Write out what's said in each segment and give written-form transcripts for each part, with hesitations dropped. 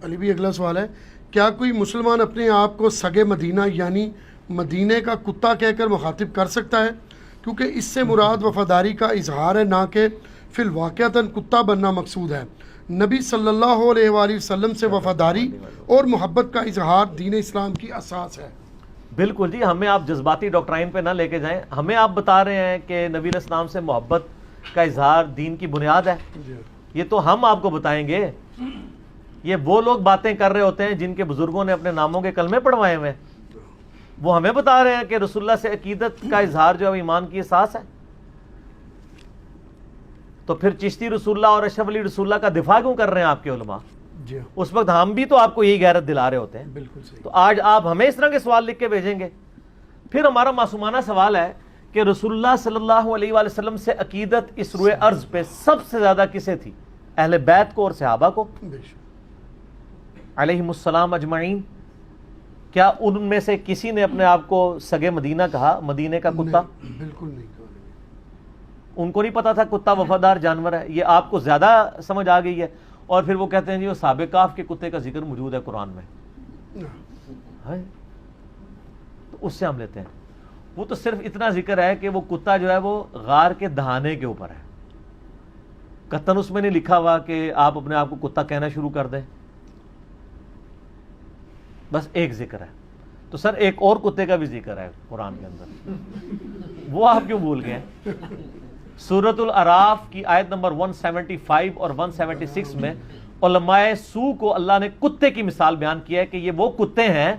علی بھی اگلا سوال ہے، کیا کوئی مسلمان اپنے آپ کو سگے مدینہ یعنی مدینے کا کتا کہہ کر مخاطب کر سکتا ہے؟ کیونکہ اس سے مراد وفاداری کا اظہار ہے، نہ کہ فی الواقعتاً کتا بننا مقصود ہے۔ نبی صلی اللہ علیہ وآلہ وسلم سے وفاداری اور محبت کا اظہار دین اسلام کی اساس ہے۔ بالکل جی، ہمیں آپ جذباتی ڈاکٹرائن پہ نہ لے کے جائیں، ہمیں آپ بتا رہے ہیں کہ نبی علیہ السلام سے محبت کا اظہار دین کی بنیاد ہے، یہ تو ہم آپ کو بتائیں گے۔ یہ وہ لوگ باتیں کر رہے ہوتے ہیں جن کے بزرگوں نے اپنے ناموں کے کلمے پڑھوائے ہوئے ہیں، وہ ہمیں بتا رہے ہیں کہ رسول اللہ سے عقیدت کا اظہار جو ہے ایمان کی اساس ہے۔ تو پھر چشتی رسول اللہ اور اشرف علی رسول اللہ کا دفاع کیوں کر رہے ہیں آپ کے علماء؟ اس وقت ہم بھی تو آپ کو یہی غیرت دلا رہے ہوتے ہیں۔ بالکل صحیح۔ تو آج آپ ہمیں اس طرح کے سوال لکھ کے بھیجیں گے؟ پھر ہمارا معصومانہ سوال ہے کہ رسول اللہ صلی اللہ علیہ وآلہ وسلم سے عقیدت اس روئے ارض پہ سب سے زیادہ کسے تھی؟ اہل بیت کو اور صحابہ کو علیہم السلام اجمعین۔ کیا ان میں سے کسی نے اپنے آپ کو سگے مدینہ کہا، مدینے کا کتا؟ بالکل نہیں کہا۔ ان کو نہیں پتا تھا کتا وفادار جانور ہے؟ یہ آپ کو زیادہ سمجھ آ گئی ہے، اور پھر وہ کہتے ہیں جی وہ صحابہ کہف کے کتے کا ذکر موجود ہے قرآن میں، تو اس سے ہم لیتے ہیں۔ وہ تو صرف اتنا ذکر ہے کہ وہ کتا جو ہے وہ غار کے دہانے کے اوپر ہے، قطعاً اس میں نہیں لکھا ہوا کہ آپ اپنے آپ کو کتا کہنا شروع کر دیں، بس ایک ذکر ہے۔ تو سر ایک اور کتے کا بھی ذکر ہے قرآن کے اندر، وہ آپ کیوں بھول گئے؟ سورۃ الاعراف کی آیت نمبر 175 اور 176 میں علماء سو کو اللہ نے کتے کی مثال بیان کیا ہے کہ یہ وہ کتے ہیں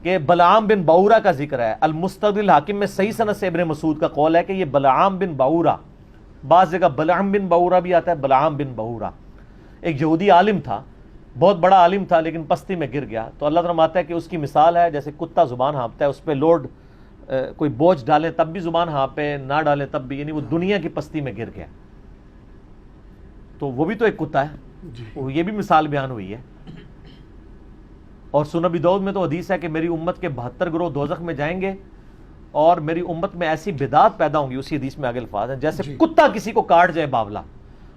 کہ بلعام بن باورا کا ذکر ہے۔ المستدرک الحاکم میں صحیح سند سے ابن مسعود کا قول ہے کہ یہ بلعام بن باورا، بعض جگہ بلعام بن باورا بھی آتا ہے، بلعام بن باورا ایک یہودی عالم تھا، بہت بڑا عالم تھا، لیکن پستی میں گر گیا۔ تو اللہ تعالیٰ فرماتا ہے کہ اس کی مثال ہے جیسے کتا زبان ہانپتا ہے، اس پہ لوڈ کوئی بوجھ ڈالیں تب بھی زبان ہانپے، نہ ڈالیں تب بھی، یعنی وہ دنیا کی پستی میں گر گیا۔ تو وہ بھی تو ایک کتا ہے، یہ بھی مثال بیان ہوئی ہے۔ اور سنن ابی داؤد میں تو حدیث ہے کہ میری امت کے 72 گروہ دوزخ میں جائیں گے اور میری امت میں ایسی بدعت پیدا ہوں گی، اسی حدیث میں آگے الفاظ ہیں، جیسے کتا کسی کو کاٹ جائے باولا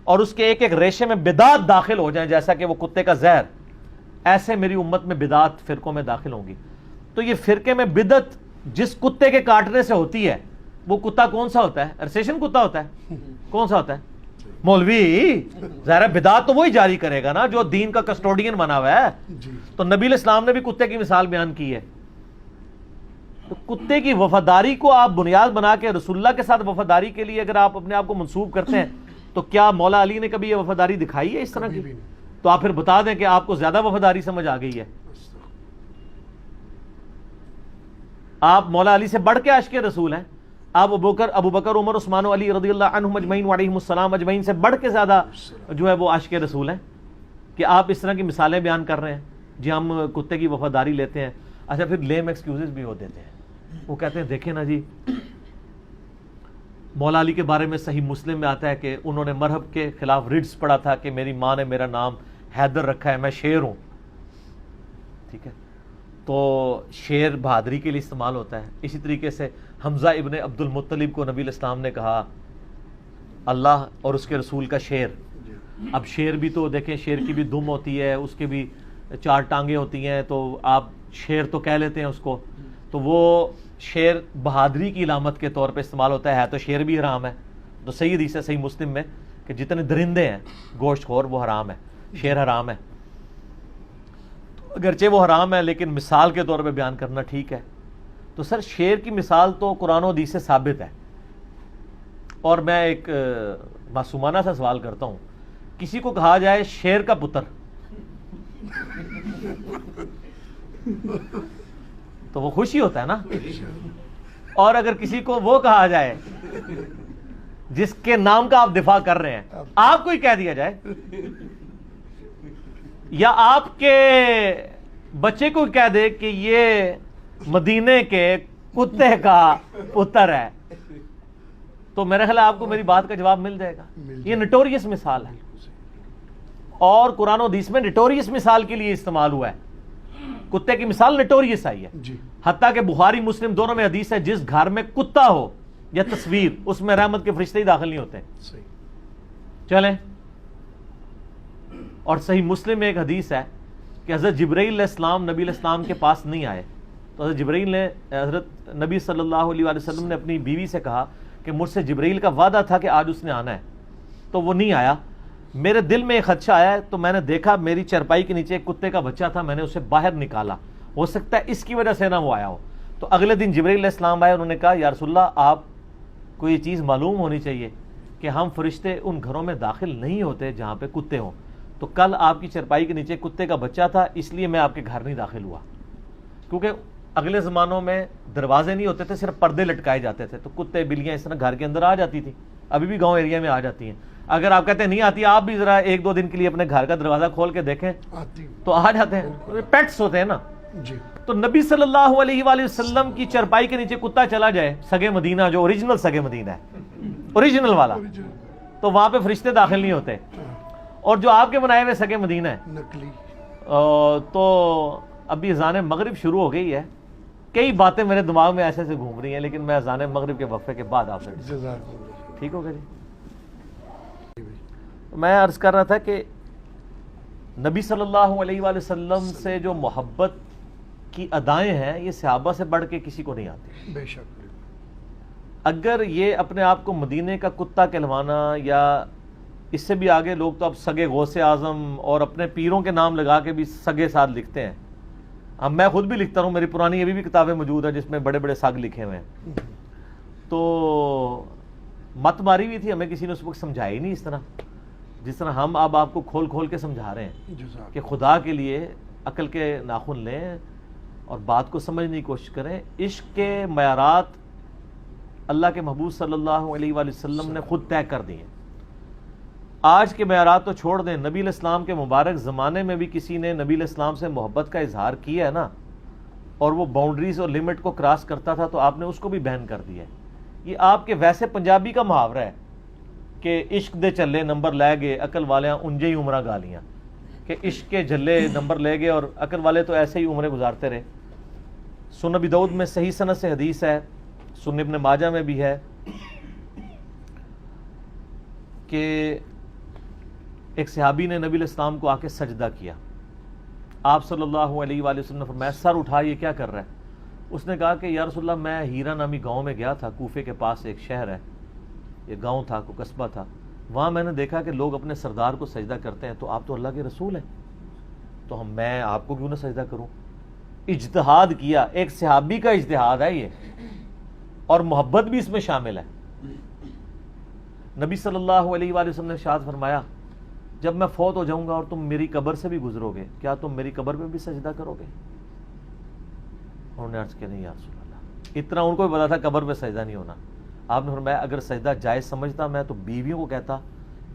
اور اس کے ایک ایک ریشے میں بدعت داخل ہو جائیں جیسا کہ وہ کتے کا زہر، ایسے میری امت میں بدعت فرقوں میں داخل ہوں گی۔ تو یہ فرقے میں بدعت جس کتے کے کاٹنے سے ہوتی ہے، وہ کتا کون سا ہوتا ہے؟ ارسیشن کتا ہوتا ہے؟ کون سا ہوتا ہے؟ مولوی ظاہر بدعت تو وہی جاری کرے گا نا جو دین کا کسٹوڈین بنا ہوا ہے۔ تو نبی علیہ السلام نے بھی کتے کی مثال بیان کی ہے۔ تو کتے کی وفاداری کو آپ بنیاد بنا کے رسول اللہ کے ساتھ وفاداری کے لیے اگر آپ اپنے آپ کو منسوب کرتے ہیں، تو کیا مولا علی نے کبھی یہ وفاداری دکھائی ہے اس طرح کی؟ تو آپ پھر بتا دیں کہ آپ کو زیادہ وفاداری سمجھ آ گئی ہے۔ آپ مولا علی سے بڑھ کے عاشق رسول ہیں، آپ ابو بکر عمر عثمان و علی رضی اللہ عنہم اجمعین وعلیہم السلام اجمعین سے بڑھ کے زیادہ جو ہے وہ عاشق رسول ہیں کہ آپ اس طرح کی مثالیں بیان کر رہے ہیں جی ہم کتے کی وفاداری لیتے ہیں۔ اچھا پھر لیم ایکسکیوزز بھی ہو دیتے ہیں، وہ کہتے ہیں دیکھیں نا جی مولا علی کے بارے میں صحیح مسلم میں آتا ہے کہ انہوں نے مرہب کے خلاف ریڈز پڑھا تھا کہ میری ماں نے میرا نام حیدر رکھا ہے، میں شیر ہوں، ٹھیک ہے، تو شیر بہادری کے لیے استعمال ہوتا ہے۔ اسی طریقے سے حمزہ ابن عبد المطلب کو نبی علیہ السلام نے کہا اللہ اور اس کے رسول کا شیر۔ اب شیر بھی تو دیکھیں، شیر کی بھی دم ہوتی ہے، اس کے بھی 4 ٹانگیں ہوتی ہیں، تو آپ شیر تو کہہ لیتے ہیں اس کو، تو وہ شیر بہادری کی علامت کے طور پہ استعمال ہوتا ہے تو شیر بھی حرام ہے۔ تو صحیح حدیث ہے صحیح مسلم میں کہ جتنے درندے ہیں گوشت خور وہ حرام ہے، شیر حرام ہے۔ اگرچہ وہ حرام ہے لیکن مثال کے طور پہ بیان کرنا ٹھیک ہے۔ تو سر شیر کی مثال تو قرآن و حدیث سے ثابت ہے۔ اور میں ایک معصومانہ سا سوال کرتا ہوں، کسی کو کہا جائے شیر کا پتر تو وہ خوشی ہوتا ہے نا، اور اگر کسی کو وہ کہا جائے جس کے نام کا آپ دفاع کر رہے ہیں، آپ کو ہی کہہ دیا جائے یا آپ کے بچے کو کہہ دے کہ یہ مدینے کے کتے کا پتر ہے، تو میرے خیال آپ کو میری بات کا جواب مل جائے گا۔ یہ نٹوریس مثال ہے، اور قرآن و حدیث میں نٹوریس مثال کے لیے استعمال ہوا ہے۔ کتے کی مثال نٹوریس آئی ہے، حتیٰ کہ بخاری مسلم دونوں میں حدیث ہے جس گھر میں کتا ہو یا تصویر، اس میں رحمت کے فرشتے ہی داخل نہیں ہوتے۔ چلیں، اور صحیح مسلم میں ایک حدیث ہے کہ حضرت جبرائیل علیہ السلام نبی علیہ السلام کے پاس نہیں آئے، تو حضرت جبرائیل نے حضرت نبی صلی اللہ علیہ وآلہ وسلم نے اپنی بیوی سے کہا کہ مجھ سے جبرائیل کا وعدہ تھا کہ آج اس نے آنا ہے، تو وہ نہیں آیا۔ میرے دل میں ایک خدشہ آیا ہے، تو میں نے دیکھا میری چرپائی کے نیچے ایک کتے کا بچہ تھا، میں نے اسے باہر نکالا، ہو سکتا ہے اس کی وجہ سے نہ وہ آیا ہو۔ تو اگلے دن جبرائیل علیہ السلام آئے، انہوں نے کہا یا رسول اللہ آپ کو یہ چیز معلوم ہونی چاہیے کہ ہم فرشتے ان گھروں میں داخل نہیں ہوتے جہاں پہ کتے ہوں، تو کل آپ کی چرپائی کے نیچے کتے کا بچہ تھا، اس لیے میں آپ کے گھر نہیں داخل ہوا، کیونکہ اگلے زمانوں میں دروازے نہیں ہوتے تھے، صرف پردے لٹکائے جاتے تھے، تو کتے بلیاں اس طرح گھر کے اندر آ جاتی تھیں، ابھی بھی گاؤں ایریا میں آ جاتی ہیں۔ اگر آپ کہتے ہیں نہیں آتی، آپ بھی ذرا ایک دو دن کے لیے اپنے گھر کا دروازہ کھول کے دیکھیں تو آ جاتے ہیں، پیٹس ہوتے ہیں نا۔ جی تو نبی صلی اللہ علیہ وآلہ وسلم کی چرپائی کے نیچے کتا چلا جائے، سگے مدینہ جو اوریجنل سگے مدینہ ہے، اوریجنل والا، تو وہاں پہ فرشتے داخل نہیں ہوتے، اور جو آپ کے بنائے ہوئے سگے مدینہ ہے نقلی۔ تو ابھی اذان مغرب شروع ہو گئی ہے، کئی باتیں میرے دماغ میں ایسے سے گھوم رہی ہیں، لیکن میں اذان مغرب کے وقفے کے بعد آپ سے ٹھیک ہوگا جی۔ میں عرض کر رہا تھا کہ نبی صلی اللہ علیہ وآلہ وسلم سے جو محبت کی ادائیں ہیں یہ صحابہ سے بڑھ کے کسی کو نہیں آتی۔ بے شک۔ اگر یہ اپنے آپ کو مدینے کا کتا کہلوانا، یا اس سے بھی آگے لوگ تو اب سگے غوث اعظم اور اپنے پیروں کے نام لگا کے بھی سگے ساتھ لکھتے ہیں، اب میں خود بھی لکھتا ہوں، میری پرانی ابھی بھی کتابیں موجود ہیں جس میں بڑے بڑے سگ لکھے ہوئے ہیں، تو مت ماری ہوئی تھی، ہمیں کسی نے اس وقت سمجھایا ہی نہیں اس طرح جس طرح ہم اب آپ کو کھول کھول کے سمجھا رہے ہیں کہ خدا کے لیے عقل کے ناخن لیں اور بات کو سمجھنے کی کوشش کریں۔ عشق کے معیارات اللہ کے محبوب صلی اللہ علیہ وآلہ وسلم نے خود طے کر دی ہیں، آج کے معیارات تو چھوڑ دیں، نبی علیہ السلام کے مبارک زمانے میں بھی کسی نے نبی علیہ السلام سے محبت کا اظہار کیا ہے نا، اور وہ باؤنڈریز اور لمٹ کو کراس کرتا تھا تو آپ نے اس کو بھی بین کر دیا ہے۔ یہ آپ کے ویسے پنجابی کا محاورہ ہے کہ عشق دے چلے نمبر لے گئے عقل والیاں انجے ہی عمرہ گالیاں، کہ عشق کے جھلے نمبر لے گئے اور عقل والے تو ایسے ہی عمریں گزارتے رہے۔ سنن ابی داؤد میں صحیح سند سے حدیث ہے، سنن ابن ماجہ میں بھی ہے کہ ایک صحابی نے نبی علیہ السلام کو آ کے سجدہ کیا، آپ صلی اللہ علیہ وآلہ وسلم نے فرمایا سر اٹھا، یہ کیا کر رہا ہے؟ اس نے کہا کہ یا رسول اللہ میں ہیرا نامی گاؤں میں گیا تھا، کوفے کے پاس ایک شہر ہے، یہ گاؤں تھا، کوئی قصبہ تھا، وہاں میں نے دیکھا کہ لوگ اپنے سردار کو سجدہ کرتے ہیں، تو آپ تو اللہ کے رسول ہیں، تو میں آپ کو کیوں نہ سجدہ کروں؟ اجتہاد کیا، ایک صحابی کا اجتہاد ہے یہ، اور محبت بھی اس میں شامل ہے۔ نبی صلی اللہ علیہ وآلہ وسلم نے ارشاد فرمایا جب میں فوت ہو جاؤں گا اور تم میری قبر سے بھی گزرو گے، کیا تم میری قبر پہ بھی سجدہ کرو گے؟ انہوں نے عرض کیا نہیں یا رسول اللہ، اتنا ان کو بھی پتا تھا قبر پہ سجدہ نہیں ہونا۔ آپ نے فرمایا اگر سجدہ جائز سمجھتا میں تو بیویوں کو کہتا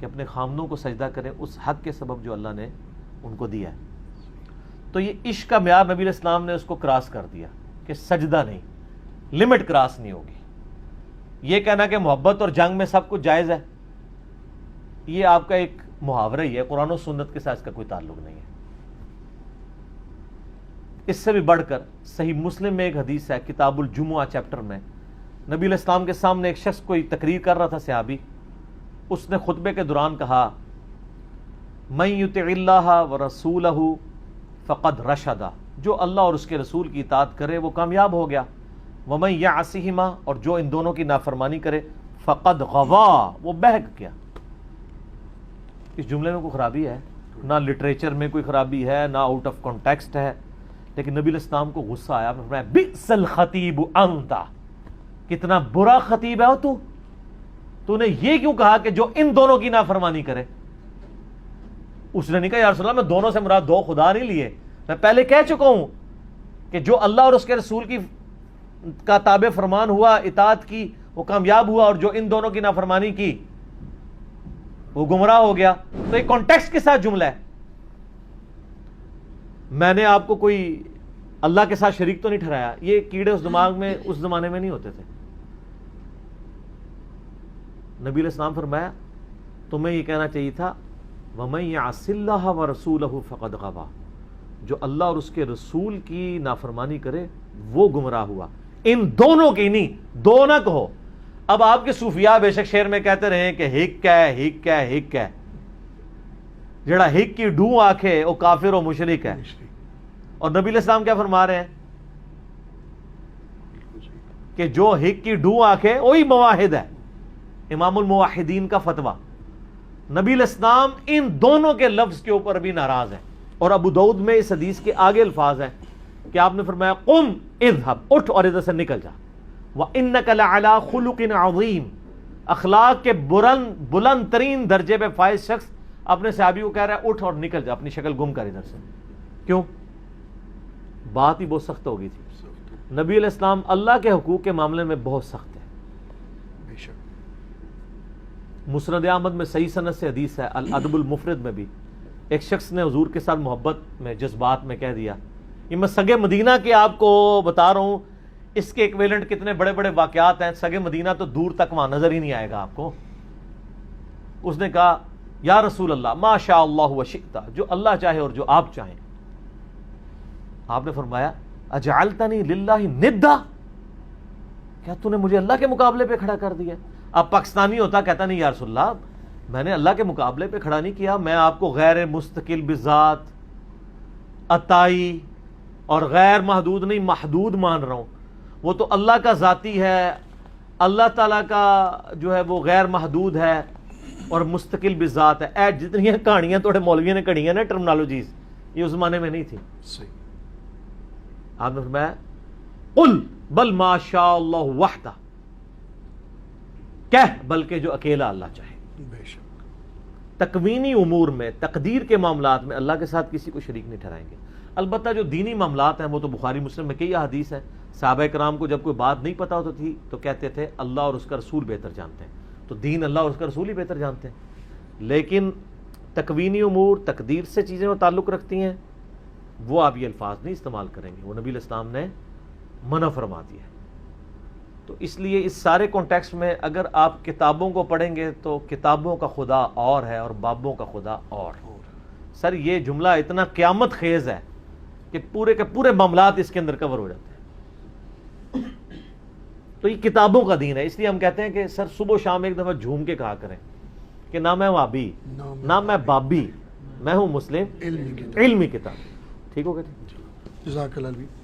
کہ اپنے خامدوں کو سجدہ کریں اس حق کے سبب جو اللہ نے ان کو دیا ہے۔ تو یہ عشق کا معیار نبی علیہ السلام نے اس کو کراس کر دیا کہ سجدہ نہیں، لمٹ کراس نہیں ہوگی۔ یہ کہنا کہ محبت اور جنگ میں سب کچھ جائز ہے، یہ آپ کا ایک محاورہ ہی ہے، قرآن و سنت کے ساتھ اس کا کوئی تعلق نہیں ہے۔ اس سے بھی بڑھ کر صحیح مسلم میں ایک حدیث ہے، کتاب الجمعہ چیپٹر میں، نبی علیہ السلام کے سامنے ایک شخص کوئی تقریر کر رہا تھا صحابی، اس نے خطبے کے دوران کہا من یطع اللہ ورسولہ فقد رشد، جو اللہ اور اس کے رسول کی اطاعت کرے وہ کامیاب ہو گیا، ومن یعصہما، اور جو ان دونوں کی نافرمانی کرے فقد غوا، وہ بہک گیا۔ اس جملے میں کوئی خرابی ہے؟ نہ لٹریچر میں کوئی خرابی ہے، نہ آؤٹ آف کانٹیکسٹ ہے، لیکن نبی علیہ السلام کو غصہ آیا، آپ نے فرمایا بئس الخطیب انت، کتنا برا خطیب ہے تو نے یہ کیوں کہا کہ جو ان دونوں کی نافرمانی کرے؟ اس نے نہیں کہا یا رسول اللہ میں دونوں سے مراد دو خدا نہیں لیے، میں پہلے کہہ چکا ہوں کہ جو اللہ اور اس کے رسول کی کا تابع فرمان ہوا، اطاعت کی، وہ کامیاب ہوا، اور جو ان دونوں کی نافرمانی کی وہ گمراہ ہو گیا۔ تو ایک کانٹیکسٹ کے ساتھ جملہ ہے، میں نے آپ کو کوئی اللہ کے ساتھ شریک تو نہیں ٹھہرایا، یہ کیڑے اس دماغ میں اس زمانے میں نہیں ہوتے تھے۔ نبی علیہ السلام فرمایا تمہیں یہ کہنا چاہیے تھا وَمَن يَعْصِ اللَّهَ وَرَسُولَهُ فَقَدْ غَوَىٰ، جو اللہ اور اس کے رسول کی نافرمانی کرے وہ گمراہ ہوا۔ ان دونوں کی نہیں، دو نہ کہو۔ اب آپ کے صوفیاء بے شک شعر میں کہتے رہے کہ ہک ہے ہک ہے ہک ہے، جڑا ہک کی ڈوں آکھے وہ کافر و مشرک ہے. اور نبی علیہ السلام کیا فرما رہے ہیں کہ جو ہک کی ڈوں آکھے وہی موحد ہے. امام الموحدین کا فتویٰ. نبی علیہ السلام ان دونوں کے لفظ کے اوپر بھی ناراض ہیں. اور ابو داؤد میں اس حدیث کے آگے الفاظ ہیں کہ آپ نے فرمایا قم اذهب، اٹھ اور ادھر سے نکل جا. وَإِنَّكَ لَعَلَىٰ خُلُقٍ عَظِيمٍ، اخلاق کے بلند ترین درجے پہ فائز شخص اپنے صحابی کو کہہ رہا ہے اٹھ اور نکل جا، اپنی شکل گم کر ادھر سے. کیوں؟ بات ہی بہت سخت ہو گئی تھی. نبی علیہ السلام اللہ کے حقوق کے معاملے میں بہت سخت ہے. مسند احمد میں صحیح سند سے حدیث ہے، الادب المفرد میں بھی ایک شخص نے حضور کے ساتھ محبت میں جذبات میں کہہ دیا. یہ میں سگے مدینہ کے آپ کو بتا رہا ہوں، اس کے ایکویلنٹ کتنے بڑے بڑے واقعات ہیں. سگے مدینہ تو دور تک وہاں نظر ہی نہیں آئے گا آپ کو. اس نے کہا یا رسول اللہ ما شاء اللہ و شئت، جو اللہ چاہے اور جو آپ چاہیں. آپ نے فرمایا اجعلتنی للہ ندا، کیا تو نے مجھے اللہ کے مقابلے پہ کھڑا کر دیا؟ اب پاکستانی ہوتا کہتا نہیں یا رسول اللہ میں نے اللہ کے مقابلے پہ کھڑا نہیں کیا، میں آپ کو غیر مستقل بذات عطائی اور غیر محدود نہیں محدود مان رہا ہوں. وہ تو اللہ کا ذاتی ہے، اللہ تعالیٰ کا جو ہے وہ غیر محدود ہے اور مستقل بذات ہے. اے جتنی کہانیاں تھوڑے مولویوں نے کڑی ہیں نا ٹرمنالوجیز، یہ اس زمانے میں نہیں تھی. آپ نے فرمایا قل بل ما شاء اللہ وحدہ، کہہ بلکہ جو اکیلا اللہ چاہے. تکوینی امور میں تقدیر کے معاملات میں اللہ کے ساتھ کسی کو شریک نہیں ٹھہرائیں گے. البتہ جو دینی معاملات ہیں وہ تو بخاری مسلم میں کئی حدیث ہیں. صحابہ کرام کو جب کوئی بات نہیں پتہ ہوتی تھی تو کہتے تھے اللہ اور اس کا رسول بہتر جانتے ہیں. تو دین اللہ اور اس کا رسول ہی بہتر جانتے ہیں. لیکن تکوینی امور تقدیر سے چیزیں وہ تعلق رکھتی ہیں، وہ آپ یہ الفاظ نہیں استعمال کریں گے، وہ نبی علیہ السلام نے منع فرما دیا ہے. تو اس لیے اس سارے کانٹیکسٹ میں اگر آپ کتابوں کو پڑھیں گے تو کتابوں کا خدا اور ہے اور بابوں کا خدا اور. سر یہ جملہ اتنا قیامت خیز ہے کہ پورے کے پورے معاملات اس کے اندر کور ہو جاتے ہیں. تو یہ کتابوں کا دین ہے. اس لیے ہم کہتے ہیں کہ سر صبح و شام ایک دفعہ جھوم کے کہا کریں کہ نہ میں وابی نہ میں بابی، میں ہوں مسلم علمی کتاب. ٹھیک ہوگا؟ جزاک اللہ.